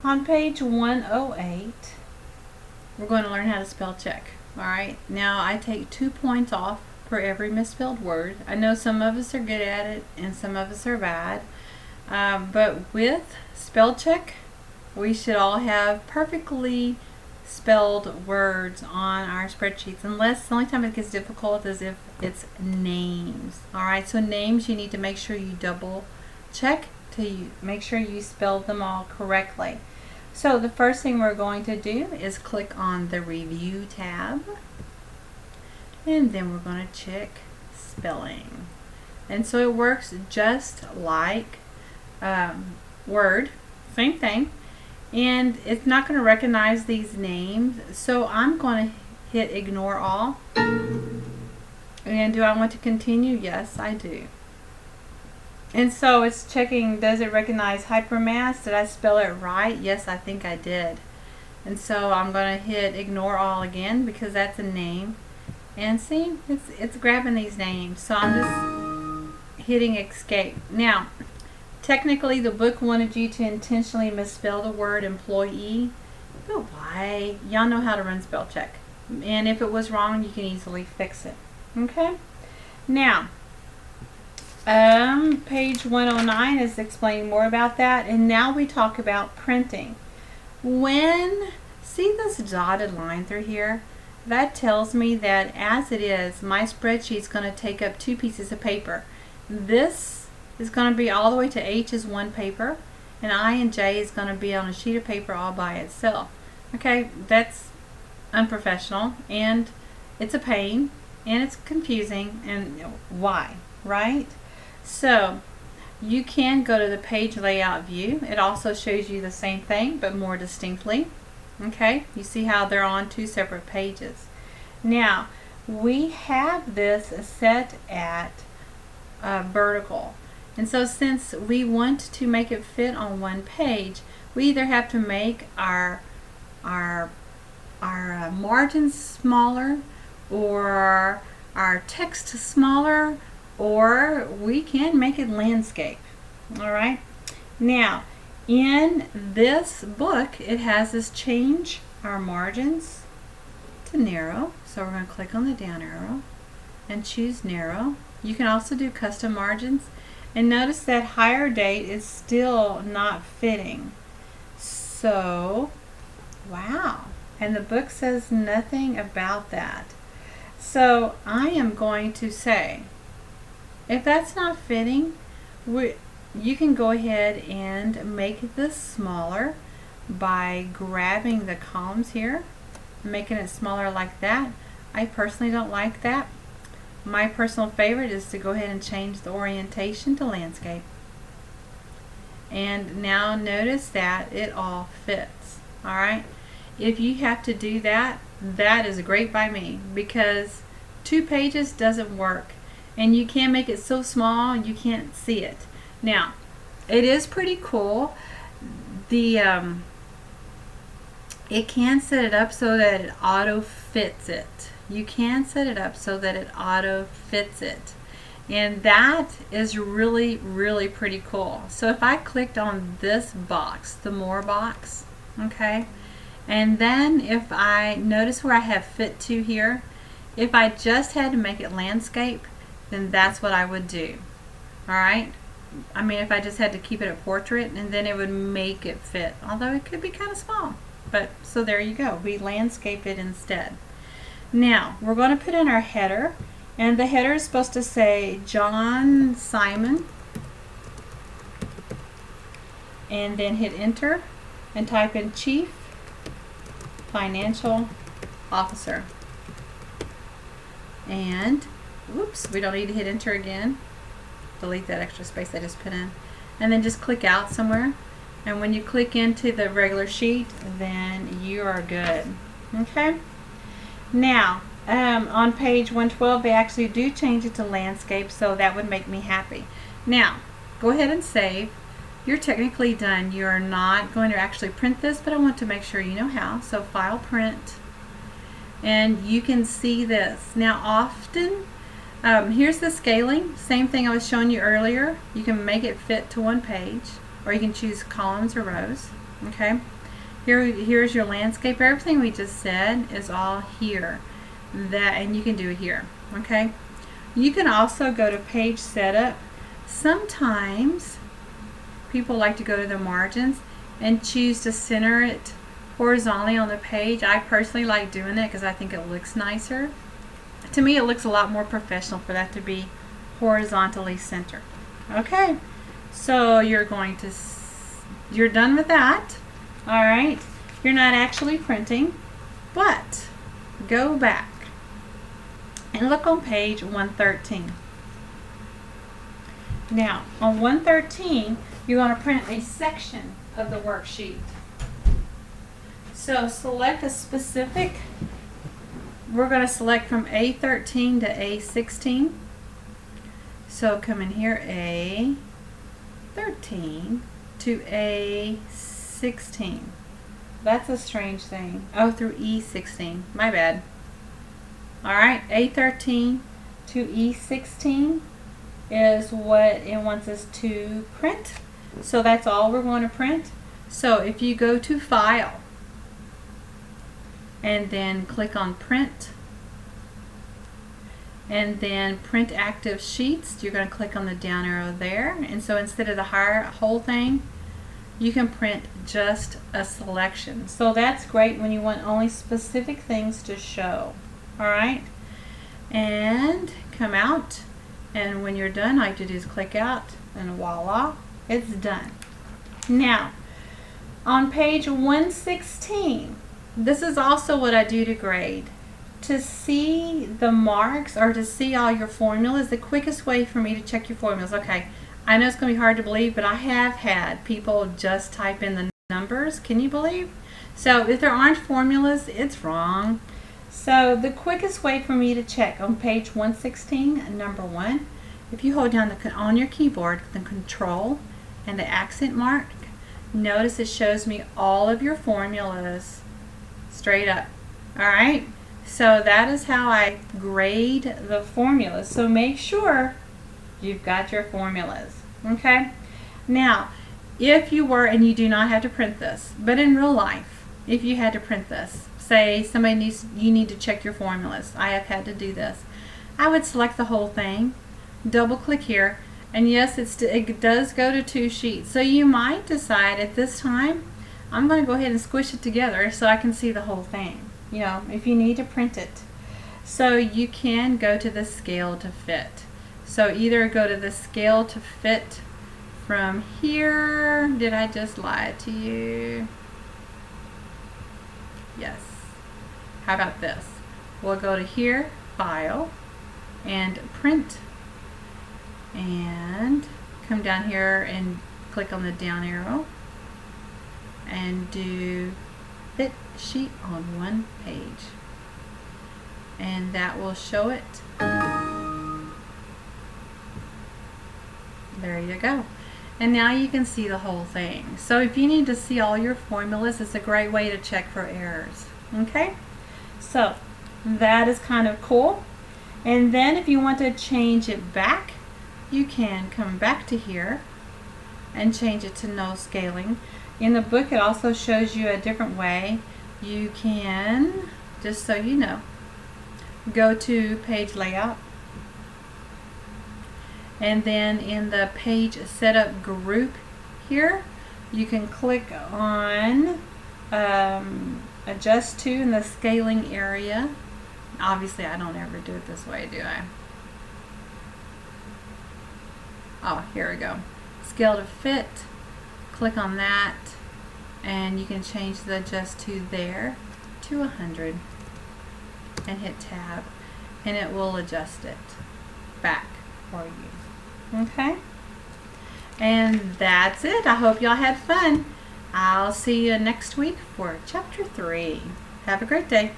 On page 108, we're going to learn how to spell check. Alright, now I take 2 points off for every misspelled word. I know some of us are good at it and some of us are bad. But with spell check, we should all have perfectly spelled words on our spreadsheets, unless the only time it gets difficult is if it's names. Alright, so names you need to make sure you double check to make sure you spelled them all correctly. So the first thing we're going to do is click on the Review tab, and then we're going to check spelling. And so it works just like Word, same thing, and it's not going to recognize these names, so I'm going to hit Ignore All. And do I want to continue? Yes, I do. And so it's checking, does it recognize hypermass? Did I spell it right? Yes, I think I did. And so I'm going to hit Ignore All again because that's a name. And see, it's grabbing these names. So I'm just hitting Escape. Now, technically the book wanted you to intentionally misspell the word employee. But why? Y'all know how to run spell check. And if it was wrong, you can easily fix it. Okay? Now, page 109 is explaining more about that, and now we talk about printing. See this dotted line through here? That tells me that as it is, my spreadsheet is going to take up 2 pieces of paper. This is going to be all the way to H is one paper, and I and J is going to be on a sheet of paper all by itself. Okay, that's unprofessional, and it's a pain, and it's confusing, and why, right? So you can go to the page layout view. It also shows you the same thing but more distinctly. Okay, you see how they're on 2 separate pages. Now we have this set at vertical, and so since we want to make it fit on one page, we either have to make our margins smaller, or our text smaller, or we can make it landscape. Alright, now in this book it has us change our margins to narrow, so we're going to click on the down arrow and choose narrow. You can also do custom margins, and notice that higher date is still not fitting. So wow, and the book says nothing about that. So I am going to say, if that's not fitting, you can go ahead and make this smaller by grabbing the columns here, making it smaller like that. I personally don't like that. My personal favorite is to go ahead and change the orientation to landscape. And now notice that it all fits. Alright, if you have to do that, that is great by me, because 2 pages doesn't work. And you can make it so small you can't see it. Now, it is pretty cool. It can set it up so that it auto fits it. You can set it up so that it auto fits it. And that is really, really pretty cool. So if I clicked on this box, the More box, okay, and then if I notice where I have Fit To here, if I just had to make it landscape, then that's what I would do. Alright, I mean, if I just had to keep it a portrait, and then it would make it fit, although it could be kind of small. But so there you go, we landscape it instead. Now we're going to put in our header, and the header is supposed to say John Simon, and then hit enter and type in Chief Financial Officer. And whoops, we don't need to hit enter again. Delete that extra space I just put in, and then just click out somewhere, and when you click into the regular sheet, then you are good. Okay, now on page 112 they actually do change it to landscape, so that would make me happy. Now go ahead and save. You're technically done. You're not going to actually print this, but I want to make sure you know how. So File, Print, and you can see this. Now often here's the scaling, same thing I was showing you earlier. You can make it fit to one page, or you can choose columns or rows. Okay, Here's your landscape. Everything we just said is all here. And you can do it here. Okay. You can also go to page setup. Sometimes people like to go to the margins and choose to center it horizontally on the page. I personally like doing that because I think it looks nicer. To me, it looks a lot more professional for that to be horizontally centered. Okay, so you're done with that. All right, you're not actually printing, but go back and look on page 113. Now, on 113, you're going to print a section of the worksheet. So select a specific, we're going to select from A13 to A16. So come in here, A13 to A16. That's a strange thing. Oh, through E16. My bad. Alright, A13 to E16 is what it wants us to print. So that's all we're going to print. So if you go to File and then click on Print and then Print Active Sheets, you're going to click on the down arrow there. And so instead of the whole thing, you can print just a selection. So that's great when you want only specific things to show. Alright, and come out, and when you're done, all you have to do is click out, and voila, it's done. Now, on page 116, this is also what I do to grade. To see the marks or to see all your formulas, the quickest way for me to check your formulas, okay, I know it's going to be hard to believe, but I have had people just type in the numbers. Can you believe? So if there aren't formulas, it's wrong. So the quickest way for me to check on page 116, number 1, if you hold down on your keyboard the Control and the accent mark, notice it shows me all of your formulas straight up. Alright, so that is how I grade the formulas. So make sure you've got your formulas. Okay, now if you were, and you do not have to print this, but in real life, if you had to print this, say you need to check your formulas. I have had to do this. I would select the whole thing, double click here, and yes, it does go to 2 sheets. So you might decide at this time, I'm going to go ahead and squish it together so I can see the whole thing, you know, if you need to print it. So you can go to the scale to fit. So either go to the scale to fit from here. Did I just lie to you? Yes. How about this? We'll go to here, File, and Print, and come down here and click on the down arrow and do Fit Sheet on 1 page, and that will show it. There you go. And now you can see the whole thing. So if you need to see all your formulas, it's a great way to check for errors. Okay? So that is kind of cool. And then if you want to change it back, you can come back to here and change it to no scaling. In the book, it also shows you a different way. You can, just so you know, go to Page Layout, and then in the Page Setup group here, you can click on Adjust to in the scaling area. Obviously, I don't ever do it this way, do I? Oh, here we go. Scale to fit. Click on that, and you can change the Adjust to there to 100, and hit Tab, and it will adjust it back for you. Okay? And that's it. I hope y'all had fun. I'll see you next week for Chapter 3. Have a great day.